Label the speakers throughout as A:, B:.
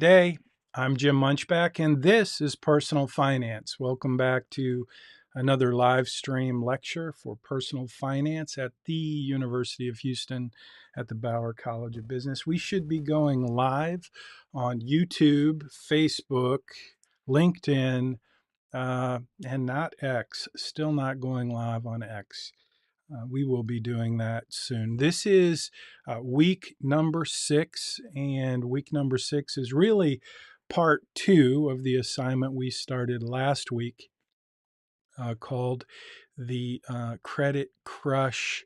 A: day. I'm Jim Munchback, and this is Personal Finance. Welcome back to another live stream lecture for personal finance at the University of Houston at the Bauer College of Business. We should be going live on YouTube, Facebook, LinkedIn, and not X. Still not going live on X. We will be doing that soon. This is week number 6, and week number 6 is really part 2 of the assignment we started last week called the Credit Crush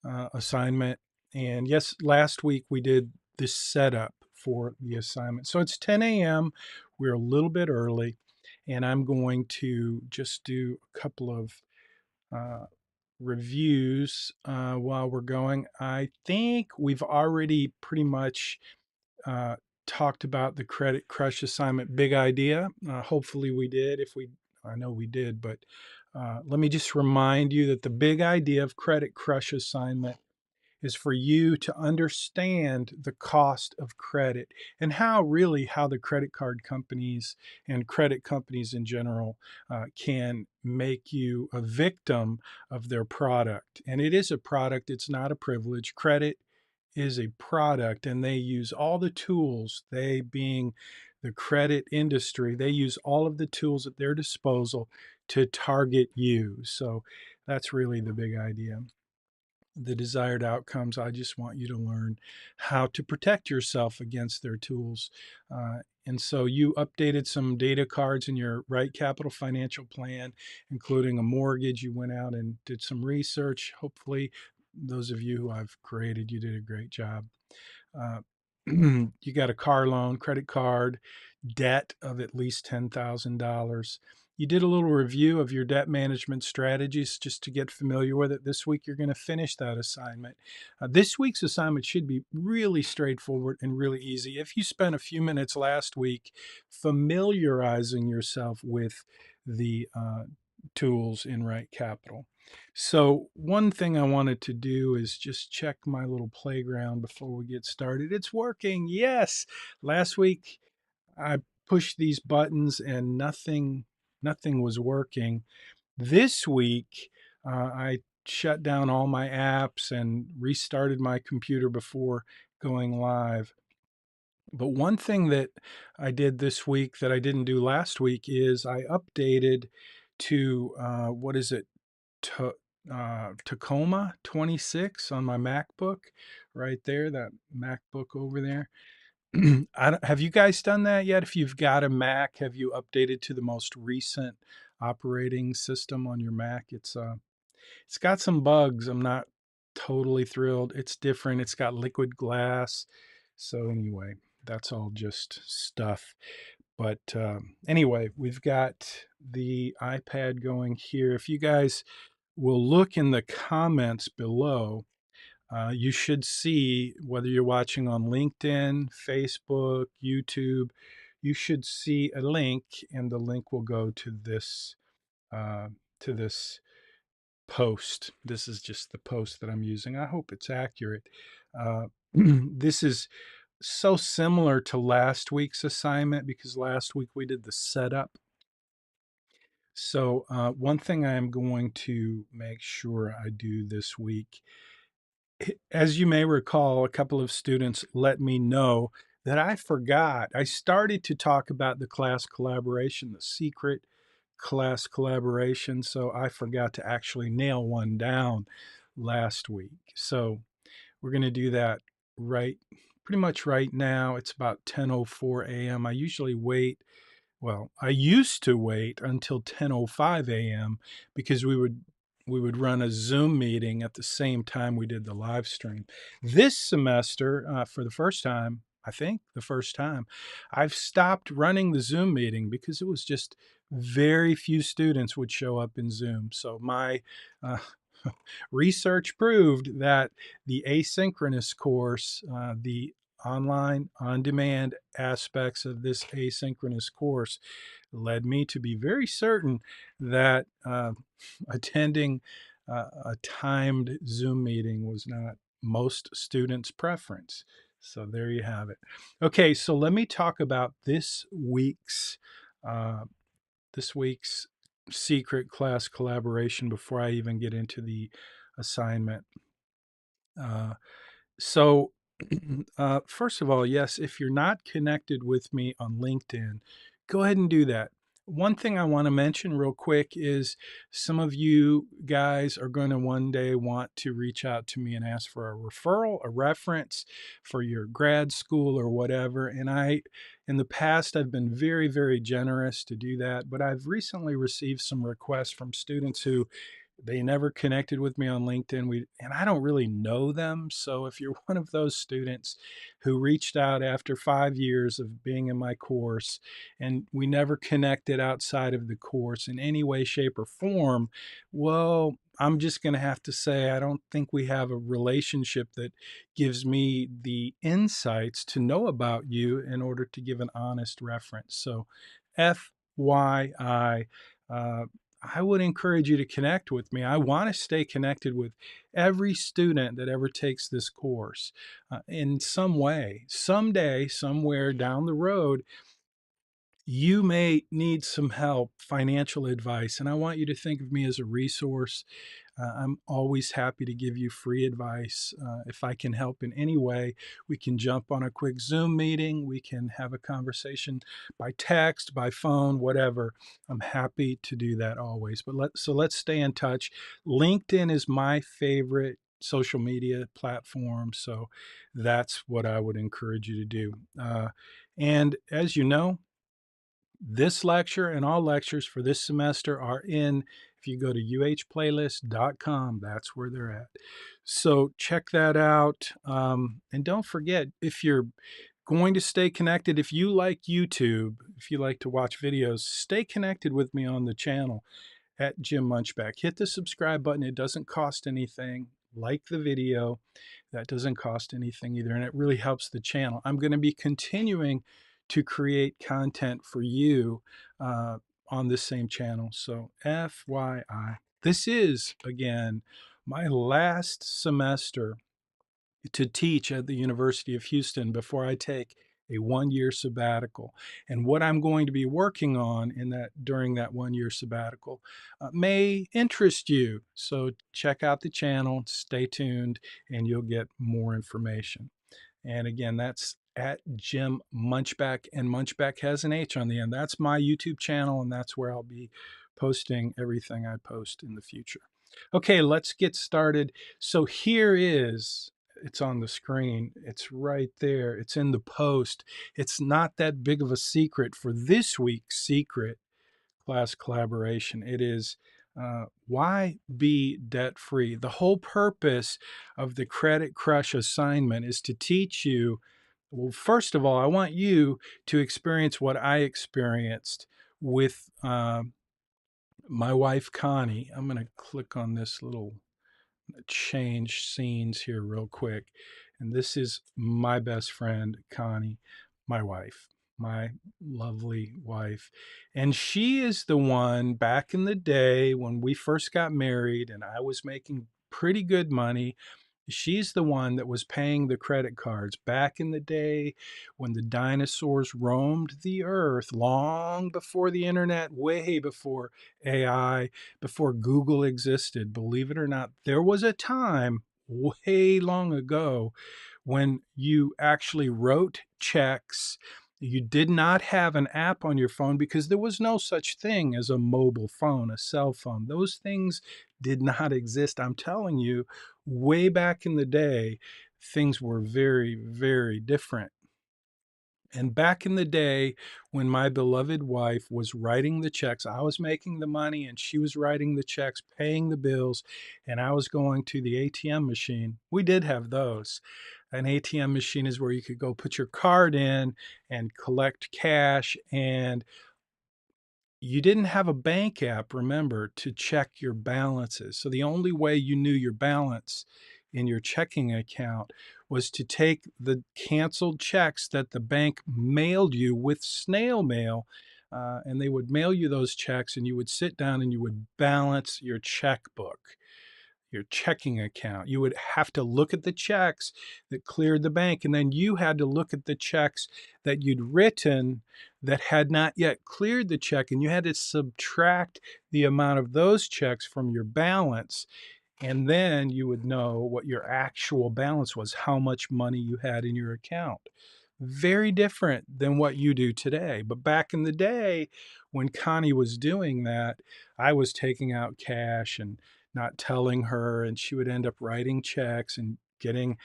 A: assignment. And yes, last week we did this setup for the assignment. So it's 10 a.m. We're a little bit early, and I'm going to just do a couple of reviews while we're going. I think we've already pretty much talked about the Credit Crush assignment big idea. Hopefully we did. I know we did, but let me just remind you that the big idea of Credit Crush assignment is for you to understand the cost of credit and how the credit card companies and credit companies in general can make you a victim of their product. And it is a product, it's not a privilege. Credit is a product, and they use all the tools, they being the credit industry, they use all of the tools at their disposal to target you. So that's really the big idea. The desired outcomes. I just want you to learn how to protect yourself against their tools. And so you updated some data cards in your RightCapital financial plan, including a mortgage. You went out and did some research. Hopefully, those of you who I've created, you did a great job. Uh, you got a car loan, credit card, debt of at least $10,000. You did a little review of your debt management strategies just to get familiar with it. This week, you're going to finish that assignment. This week's assignment should be really straightforward and really easy. If you spent a few minutes last week familiarizing yourself with the tools in RightCapital. So one thing I wanted to do is just check my little playground before we get started. It's working. Yes. Last week I pushed these buttons and nothing was working. This week I shut down all my apps and restarted my computer before going live. But one thing that I did this week that I didn't do last week is I updated to what is it? To, Tacoma 26 on my MacBook right there, that MacBook over there. Have you guys done that yet? If you've got a Mac, have you updated to the most recent operating system on your Mac? It's got some bugs. I'm not totally thrilled. It's different. It's got liquid glass. So anyway, that's all just stuff. But anyway, we've got the iPad going here. If you guys will look in the comments below, you should see, whether you're watching on LinkedIn, Facebook, YouTube, you should see a link, and the link will go uh, to this post. This is just the post that I'm using. I hope it's accurate. This is so similar to last week's assignment because last week we did the setup. So one thing I am going to make sure I do this week, as you may recall, a couple of students let me know that I forgot. I started to talk about the class collaboration, the secret class collaboration, so I forgot to actually nail one down last week. So we're going to do that pretty much right now. It's about 10:04 a.m. I usually wait. Well, I used to wait until 10:05 a.m. because we would run a Zoom meeting at the same time we did the live stream. This semester, for the first time, I think the first time, I've stopped running the Zoom meeting because it was just very few students would show up in Zoom. So my research proved that the asynchronous course, the online on-demand aspects of this asynchronous course led me to be very certain that attending a timed Zoom meeting was not most students' preference. So there you have it. Okay, so let me talk about uh, this week's secret class collaboration before I even get into the assignment. Uh, so, first of all, yes, if you're not connected with me on LinkedIn, go ahead and do that. One thing I want to mention real quick is some of you guys are going to one day want to reach out to me and ask for a referral, a reference for your grad school or whatever. And in the past, I've been very, very generous to do that. But I've recently received some requests from students who they never connected with me on LinkedIn. And I don't really know them. So if you're one of those students who reached out after 5 years of being in my course and we never connected outside of the course in any way, shape, or form, well, I'm just going to have to say, I don't think we have a relationship that gives me the insights to know about you in order to give an honest reference. So, FYI, I would encourage you to connect with me. I want to stay connected with every student that ever takes this course in some way. Someday, somewhere down the road, you may need some help, financial advice, and I want you to think of me as a resource. I'm always happy to give you free advice. If I can help in any way, we can jump on a quick Zoom meeting. We can have a conversation by text, by phone, whatever. I'm happy to do that always. But let's stay in touch. LinkedIn is my favorite social media platform, so that's what I would encourage you to do. And as you know, this lecture and all lectures for this semester are in, if you go to uhplaylist.com, that's where they're at. So check that out. And don't forget, if you're going to stay connected, if you like YouTube, if you like to watch videos, stay connected with me on the channel at Jim Munchback. Hit the subscribe button. It doesn't cost anything. Like the video. That doesn't cost anything either, and it really helps the channel. I'm going to be continuing to create content for you on this same channel. So FYI, this is, again, my last semester to teach at the University of Houston before I take a 1 year sabbatical. And what I'm going to be working on in that during that 1 year sabbatical may interest you. So check out the channel, stay tuned, and you'll get more information. And again, that's at Jim Munchback, and Munchback has an H on the end. That's my YouTube channel, and that's where I'll be posting everything I post in the future. Okay, let's get started. So here is, it's on the screen. It's right there. It's in the post. It's not that big of a secret for this week's secret class collaboration. It is why be debt free? The whole purpose of the Credit Crush assignment is to teach you. Well, first of all, I want you to experience what I experienced with my wife, Connie. I'm going to click on this little change scenes here real quick. And this is my best friend, Connie, my wife, my lovely wife. And she is the one back in the day when we first got married and I was making pretty good money. She's the one that was paying the credit cards back in the day when the dinosaurs roamed the earth, long before the internet, way before AI, before Google existed. Believe it or not, there was a time way long ago when you actually wrote checks. You did not have an app on your phone because there was no such thing as a mobile phone, a cell phone. Those things did not exist. I'm telling you, way back in the day, things were very, very different. And back in the day, when my beloved wife was writing the checks, I was making the money and she was writing the checks, paying the bills, and I was going to the ATM machine. We did have those. An ATM machine is where you could go put your card in and collect cash, and you didn't have a bank app, remember, to check your balances. So the only way you knew your balance in your checking account was to take the canceled checks that the bank mailed you with snail mail. And they would mail you those checks, and you would sit down and you would balance your checkbook. your checking account. You would have to look at the checks that cleared the bank, and then you had to look at the checks that you'd written that had not yet cleared the check, and you had to subtract the amount of those checks from your balance, and then you would know what your actual balance was, how much money you had in your account. Very different than what you do today. But back in the day, when Connie was doing that, I was taking out cash and not telling her, and she would end up writing checks and getting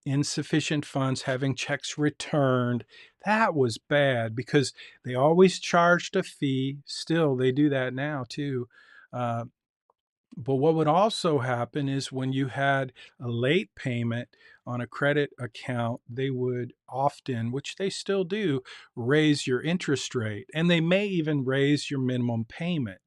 A: insufficient funds, having checks returned. That was bad because they always charged a fee. Still, they do that now too. Uh, but what would also happen is when you had a late payment on a credit account, they would often, which they still do, raise your interest rate. And they may even raise your minimum payment.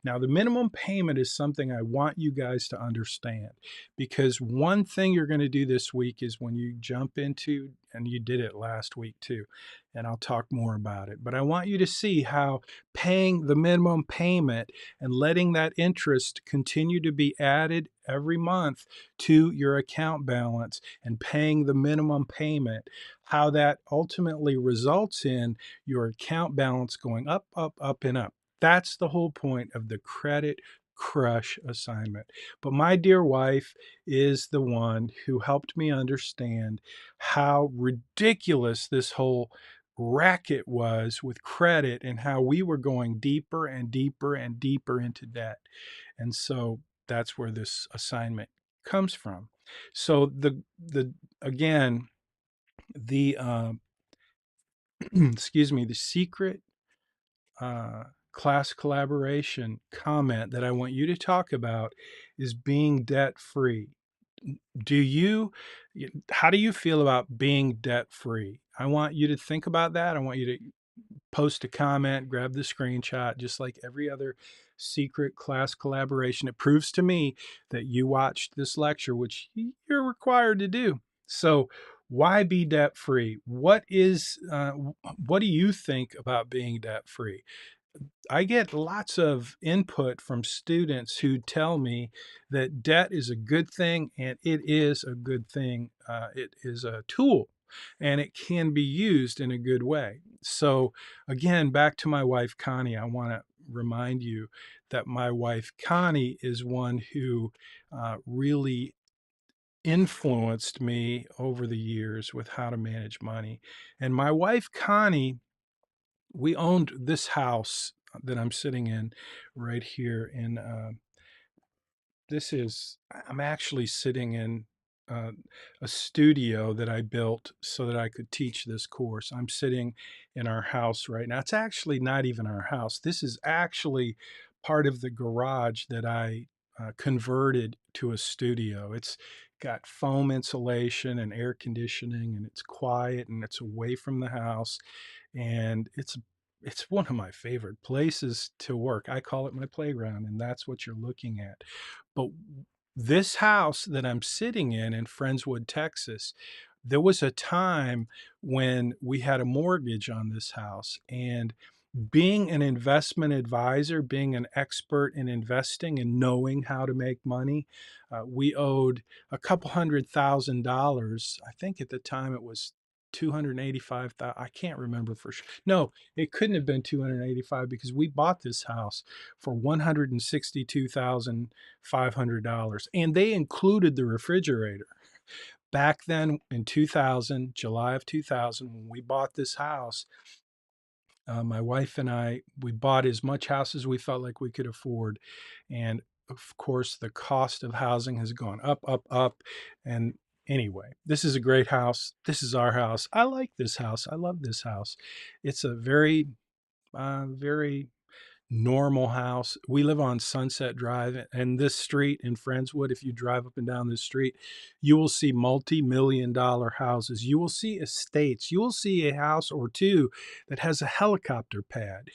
A: Now, the minimum payment is something I want you guys to understand, because one thing you're going to do this week is when you jump into, and you did it last week too, and I'll talk more about it, but I want you to see how paying the minimum payment and letting that interest continue to be added every month to your account balance and paying the minimum payment, how that ultimately results in your account balance going up, up, up, and up. That's the whole point of the credit crush assignment. But my dear wife is the one who helped me understand how ridiculous this whole racket was with credit and how we were going deeper and deeper and deeper into debt. And so that's where this assignment comes from. So the again, the excuse me, the secret class collaboration comment that I want you to talk about is being debt free. Do you, how do you feel about being debt free? I want you to think about that. I want you to post a comment, grab the screenshot, just like every other secret class collaboration. It proves to me that you watched this lecture, which you're required to do. So why be debt free? What do you think about being debt free? I get lots of input from students who tell me that debt is a good thing, and it is a good thing. It is a tool and it can be used in a good way. So, again, back to my wife, Connie, I want to remind you that my wife, Connie, is one who really influenced me over the years with how to manage money. And my wife, Connie, we owned this house that I'm sitting in right here in this is I'm actually sitting in uh, a studio that I built so that I could teach this course. I'm sitting in our house right now. It's actually not even our house. This is actually part of the garage that I converted to a studio. It's got foam insulation and air conditioning, and it's quiet and it's away from the house, and it's one of my favorite places to work. I call it my playground, and that's what you're looking at. But this house that I'm sitting in Friendswood, Texas, there was a time when we had a mortgage on this house, and being an investment advisor, being an expert in investing and knowing how to make money, we owed a couple $100,000. I think at the time it was 285,000. I can't remember for sure. No, it couldn't have been 285 because we bought this house for $162,500, and they included the refrigerator. Back then in 2000, July of 2000, when we bought this house, my wife and I, we bought as much house as we felt like we could afford. And of course, the cost of housing has gone up, up, up. And anyway, this is a great house. This is our house. I like this house. I love this house. It's a very, very normal house. We live on Sunset Drive, and this street in Friendswood, if you drive up and down this street, you will see multi-million-dollar houses. You will see estates. You will see a house or two that has a helicopter pad.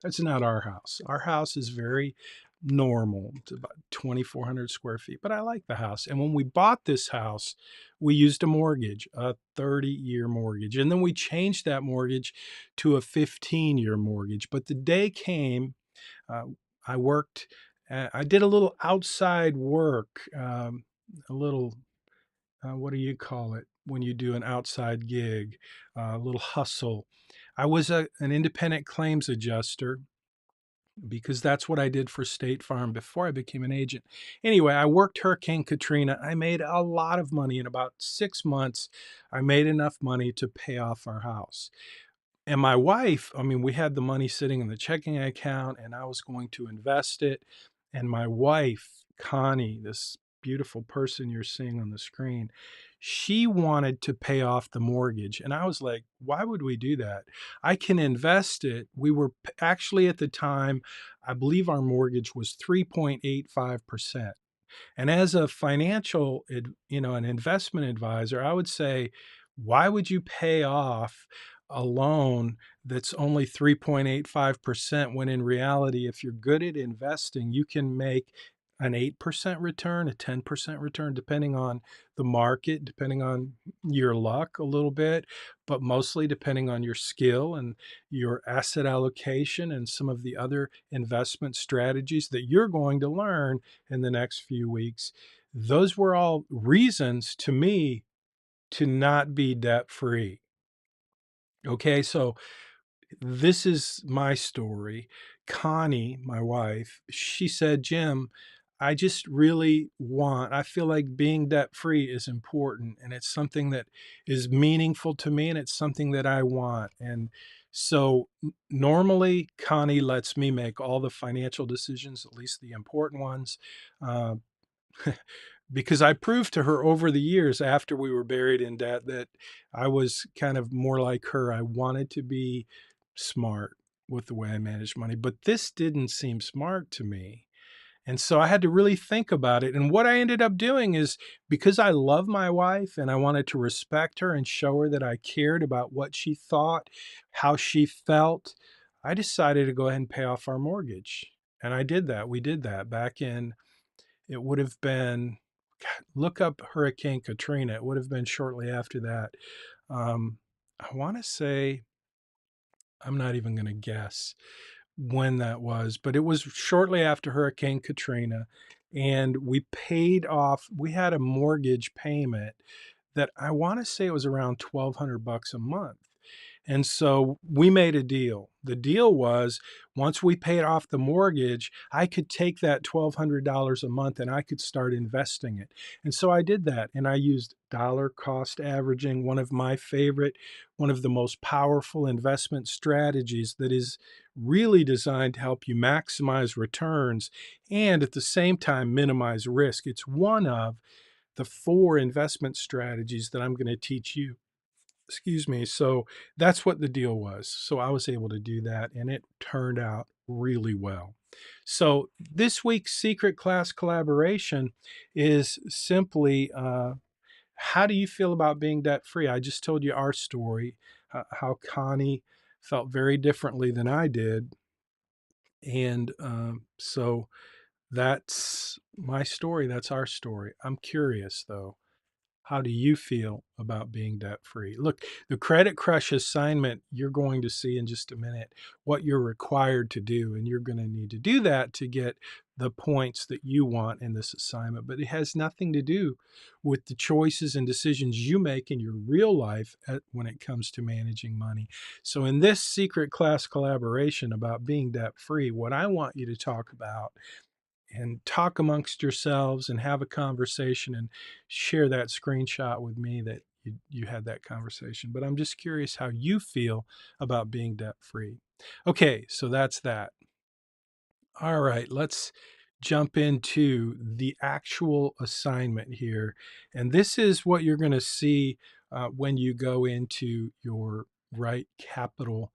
A: That's not our house. Our house is very normal. It's about 2,400 square feet, but I like the house. And when we bought this house, we used a mortgage, a 30-year mortgage. And then we changed that mortgage to a 15-year mortgage. But the day came, uh, I worked I did a little outside work, a little, what do you call it when you do an outside gig, a little hustle. I was an independent claims adjuster because that's what I did for State Farm before I became an agent. Anyway, I worked Hurricane Katrina. I made a lot of money in about 6 months. I made enough money to pay off our house. And my wife, I mean, we had the money sitting in the checking account and I was going to invest it. And my wife, Connie, this beautiful person you're seeing on the screen, she wanted to pay off the mortgage. And I was like, why would we do that? I can invest it. We were actually at the time, I believe our mortgage was 3.85%. And as a financial, an investment advisor, I would say, why would you pay off a loan that's only 3.85% when in reality, if you're good at investing, you can make an 8% return, a 10% return, depending on the market, depending on your luck a little bit, but mostly depending on your skill and your asset allocation and some of the other investment strategies that you're going to learn in the next few weeks. Those were all reasons to me to not be debt free. Okay, so this is my story. Connie, my wife, she said, Jim, I feel like being debt free is important and it's something that is meaningful to me and it's something that I want. And so normally, Connie lets me make all the financial decisions, at least the important ones. Uh, because I proved to her over the years after we were buried in debt that I was kind of more like her. I wanted to be smart with the way I managed money, but this didn't seem smart to me. And so I had to really think about it. And what I ended up doing is because I love my wife and I wanted to respect her and show her that I cared about what she thought, how she felt, I decided to go ahead and pay off our mortgage. And I did that. We did that back in, it would have been, look up Hurricane Katrina. It would have been shortly after that. I want to say, I'm not even going to guess when that was, but it was shortly after Hurricane Katrina. And we paid off, we had a mortgage payment that I want to say it was around 1,200 bucks a month. And so we made a deal. The deal was once we paid off the mortgage, I could take that $1,200 a month and I could start investing it. And so I did that. And I used dollar cost averaging, one of my favorite, one of the most powerful investment strategies that is really designed to help you maximize returns and at the same time minimize risk. It's one of the 4 investment strategies that I'm going to teach you. Excuse me. So that's what the deal was. So I was able to do that and it turned out really well. So this week's secret class collaboration is simply how do you feel about being debt free? I just told you our story, how Connie felt very differently than I did. And so that's my story. That's our story. I'm curious though. How do you feel about being debt free? Look, the Credit Crush assignment, you're going to see in just a minute what you're required to do. And you're going to need to do that to get the points that you want in this assignment. But it has nothing to do with the choices and decisions you make in your real life when it comes to managing money. So, in this secret class collaboration about being debt free, what I want you to talk about and talk amongst yourselves and have a conversation and share that screenshot with me that you had that conversation. But I'm just curious how you feel about being debt free. Okay, so that's that. All right, let's jump into the actual assignment here. And this is what you're going to see when you go into your Right Capital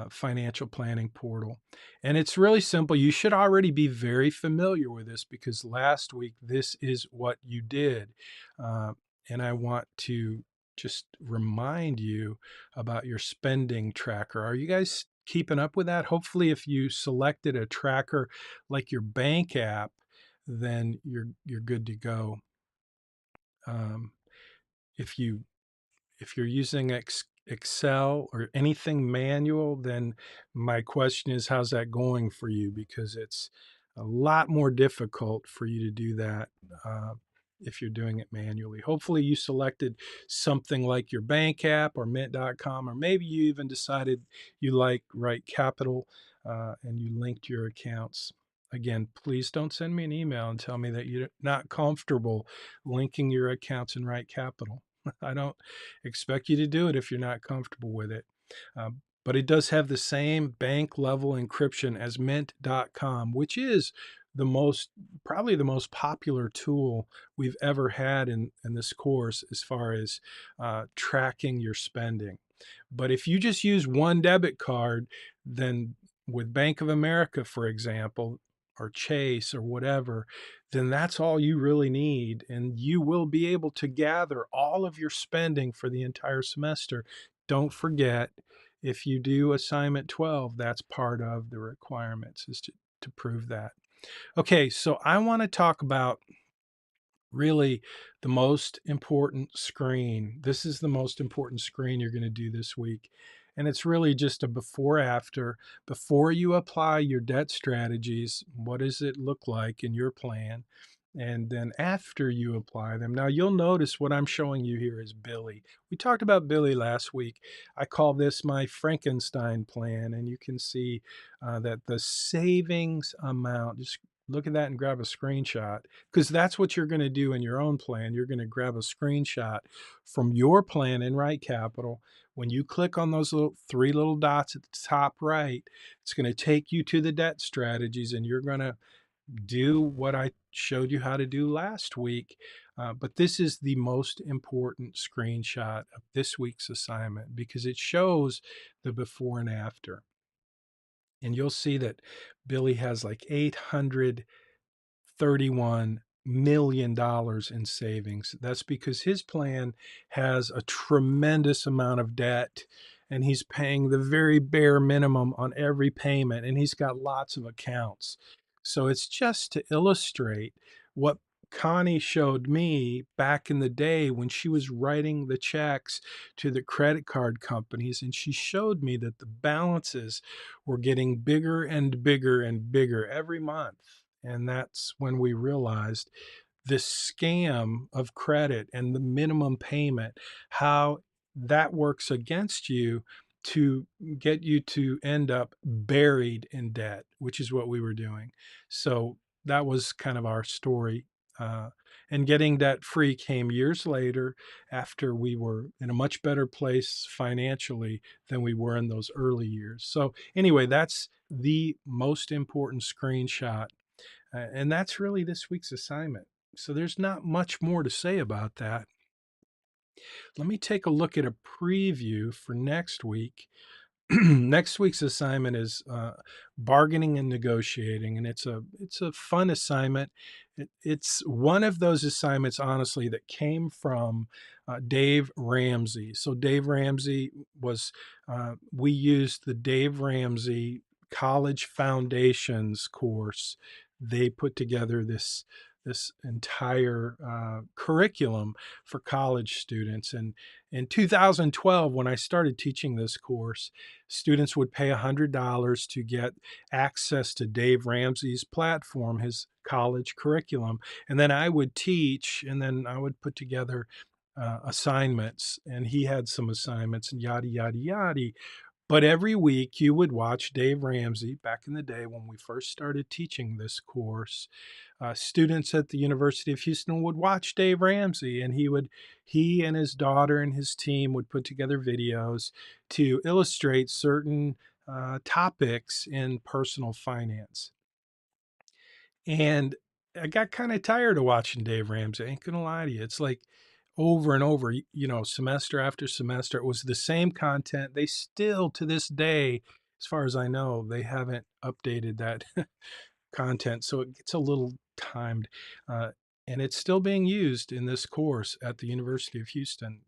A: financial planning portal. And it's really simple. You should already be very familiar with this because last week, this is what you did. And I want to just remind you about your spending tracker. Are you guys keeping up with that? Hopefully, if you selected a tracker like your bank app, then you're good to go. Um, if you if you're using Excel or anything manual, then my question is, how's that going for you? Because it's a lot more difficult for you to do that uh, if you're doing it manually. Hopefully, you selected something like your bank app or mint.com, or maybe you even decided you like RightCapital and you linked your accounts. Again, please don't send me an email and tell me that you're not comfortable linking your accounts in RightCapital. I don't expect you to do it if you're not comfortable with it. But it does have the same bank level encryption as mint.com, which is the most probably the most popular tool we've ever had in this course as far as tracking your spending. But if you just use one debit card, then with Bank of America, for example, or Chase or whatever, then that's all you really need. And you will be able to gather all of your spending for the entire semester. Don't forget, if you do assignment 12, that's part of the requirements is to prove that. Okay, so I want to talk about really the most important screen. This is the most important screen you're going to do this week. And it's really just a before after. Before you apply your debt strategies, what does it look like in your plan? And then after you apply them, now you'll notice what I'm showing you here is Billy. We talked about Billy last week. I call this my Frankenstein plan. And you can see that the savings amount, just look at that and grab a screenshot, because that's what you're going to do in your own plan. You're going to grab a screenshot from your plan in RightCapital. When you click on those three little dots at the top right, it's going to take you to the debt strategies, and you're going to do what I showed you how to do last week. But this is the most important screenshot of this week's assignment because it shows the before and after. And you'll see that Billy has like 831 million in savings. That's because his plan has a tremendous amount of debt and he's paying the very bare minimum on every payment and he's got lots of accounts. So it's just to illustrate what Connie showed me back in the day when she was writing the checks to the credit card companies. And she showed me that the balances were getting bigger and bigger and bigger every month. And that's when we realized this scam of credit and the minimum payment, how that works against you to get you to end up buried in debt, which is what we were doing. So that was kind of our story. Uh, and getting debt free came years later after we were in a much better place financially than we were in those early years. So, anyway, that's the most important screenshot. And that's really this week's assignment. So there's not much more to say about that. Let me take a look at a preview for next week. Next week's assignment is bargaining and negotiating, and it's a fun assignment. It's one of those assignments, honestly, that came from Dave Ramsey. So Dave Ramsey was we used the Dave Ramsey College Foundations course. They put together this entire curriculum for college students. And in 2012, when I started teaching this course, students would pay $100 to get access to Dave Ramsey's platform, his college curriculum. And then I would teach, and then I would put together assignments. And he had some assignments, and yada, yada, yada. But every week you would watch Dave Ramsey. Back in the day when we first started teaching this course, students at the University of Houston would watch Dave Ramsey, and he and his daughter and his team would put together videos to illustrate certain topics in personal finance. And I got kind of tired of watching Dave Ramsey. I ain't gonna lie to you. It's like over and over, semester after semester, it was the same content. They still, to this day, as far as I know, they haven't updated that content. So it gets a little timed. Uh, and it's still being used in this course at the University of Houston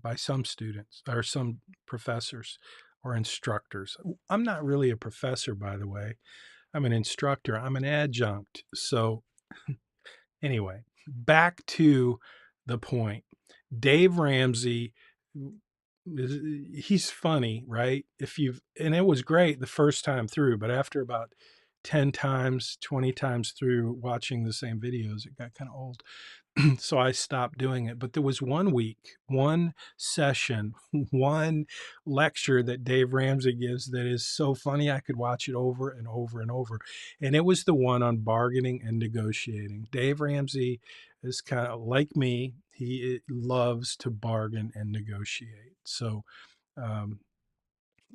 A: by some students or some professors or instructors. I'm not really a professor, by the way. I'm an instructor. I'm an adjunct. So anyway, back to the point. Dave Ramsey, he's funny, right? And it was great the first time through, but after about 10 times, 20 times through watching the same videos. It got kind of old. So I stopped doing it. But there was one week, one session, one lecture that Dave Ramsey gives that is so funny. I could watch it over and over and over. And it was the one on bargaining and negotiating. Dave Ramsey is kind of like me. He loves to bargain and negotiate. So um,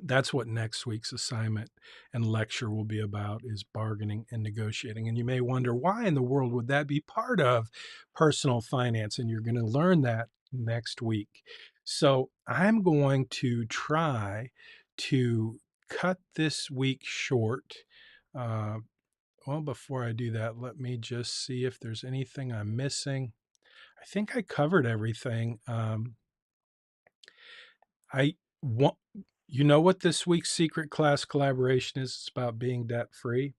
A: that's what next week's assignment and lecture will be about, is bargaining and negotiating. And you may wonder, why in the world would that be part of personal finance? And you're going to learn that next week. So I'm going to try to cut this week short. Uh, well, before I do that, let me just see if there's anything I'm missing. I think I covered everything. I want, you know what this week's secret class collaboration is? It's about being debt free.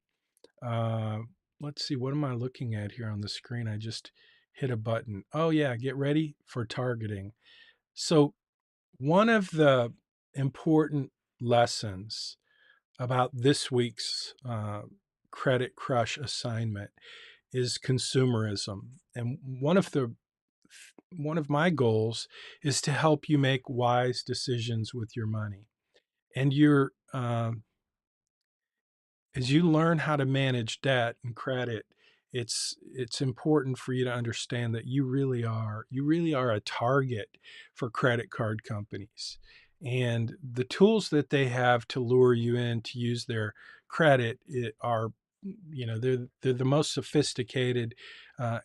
A: Uh, let's see, what am I looking at here on the screen? I just hit a button. Oh, yeah, get ready for targeting. So, one of the important lessons about this week's Credit Crush assignment is consumerism. And one of my goals is to help you make wise decisions with your money. And as you learn how to manage debt and credit, it's important for you to understand that you really are a target for credit card companies. And the tools that they have to lure you in to use their credit are, they're the most sophisticated,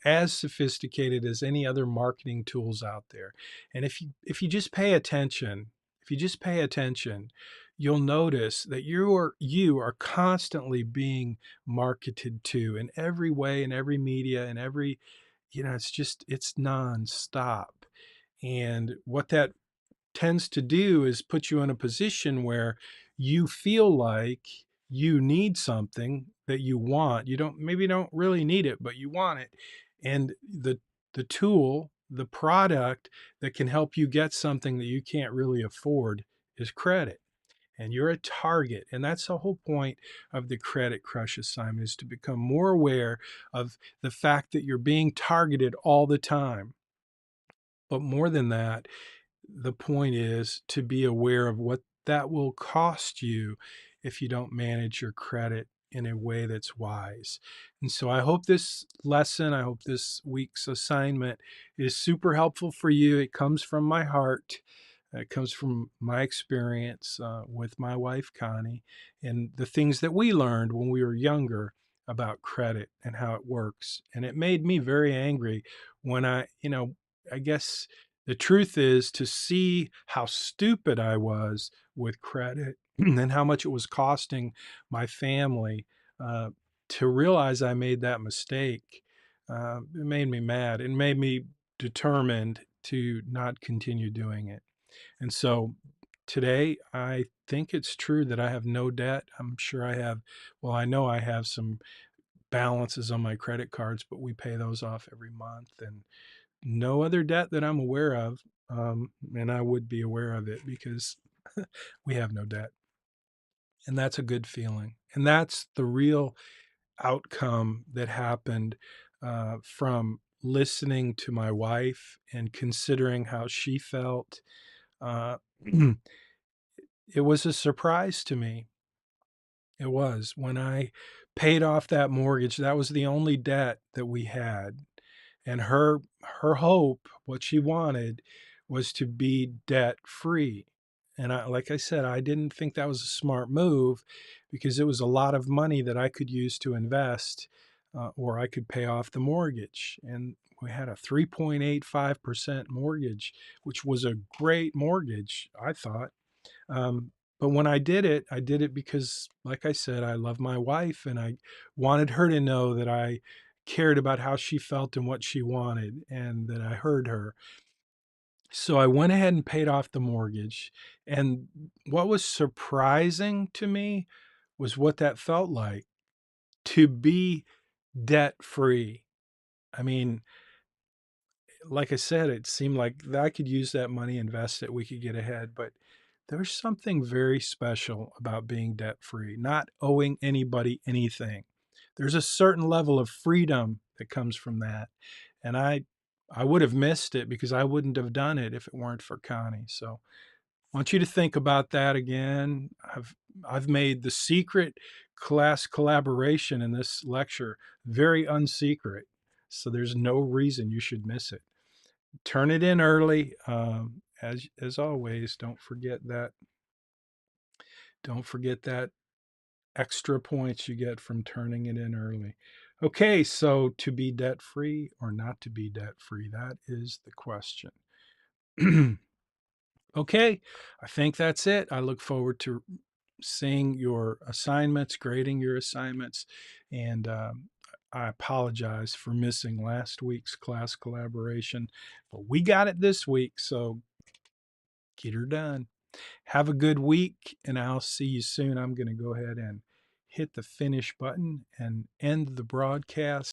A: as sophisticated as any other marketing tools out there. And if you just pay attention, if you just pay attention, you'll notice that you are constantly being marketed to in every way, in every media, in every, it's nonstop. And what that tends to do is put you in a position where you feel like you need something that you want. You don't really need it, but you want it. And the tool, the product that can help you get something that you can't really afford is credit. And you're a target. And that's the whole point of the Credit Crush assignment, is to become more aware of the fact that you're being targeted all the time. But more than that, the point is to be aware of what that will cost you if you don't manage your credit in a way that's wise. And so I hope this lesson, I hope this week's assignment is super helpful for you. It comes from my heart. It comes from my experience with my wife, Connie, and the things that we learned when we were younger about credit and how it works. And it made me very angry when I guess the truth is, to see how stupid I was with credit and how much it was costing my family, uh, to realize I made that mistake, it made me mad. It made me determined to not continue doing it. And so today, I think it's true that I have no debt. I'm sure well, I know I have some balances on my credit cards, but we pay those off every month. And no other debt that I'm aware of. And I would be aware of it because we have no debt. And that's a good feeling. And that's the real outcome that happened from listening to my wife and considering how she felt. Uh, it was a surprise to me. It was when I paid off that mortgage. That was the only debt that we had. And her hope, what she wanted, was to be debt free. And like I said, I didn't think that was a smart move, because it was a lot of money that I could use to invest, or I could pay off the mortgage. And we had a 3.85% mortgage, which was a great mortgage, I thought. Um, but when I did it because, like I said, I love my wife and I wanted her to know that I cared about how she felt and what she wanted, and that I heard her. So I went ahead and paid off the mortgage. And what was surprising to me was what that felt like, to be debt free. I mean, like I said, it seemed like I could use that money, invest it, we could get ahead. But There's something very special about being debt free, not owing anybody anything. There's a certain level of freedom that comes from that. And I would have missed it because I wouldn't have done it if it weren't for Connie. So I want you to think about that again. I've made the secret class collaboration in this lecture very unsecret. So there's no reason you should miss it. Turn it in early. As always, don't forget that extra points you get from turning it in early. Okay, so to be debt free or not to be debt free, that is the question. Okay, I think that's it. I look forward to seeing your assignments, grading your assignments, and I apologize for missing last week's class collaboration, but we got it this week, so get her done. Have a good week, and I'll see you soon. I'm going to go ahead and hit the finish button and end the broadcast.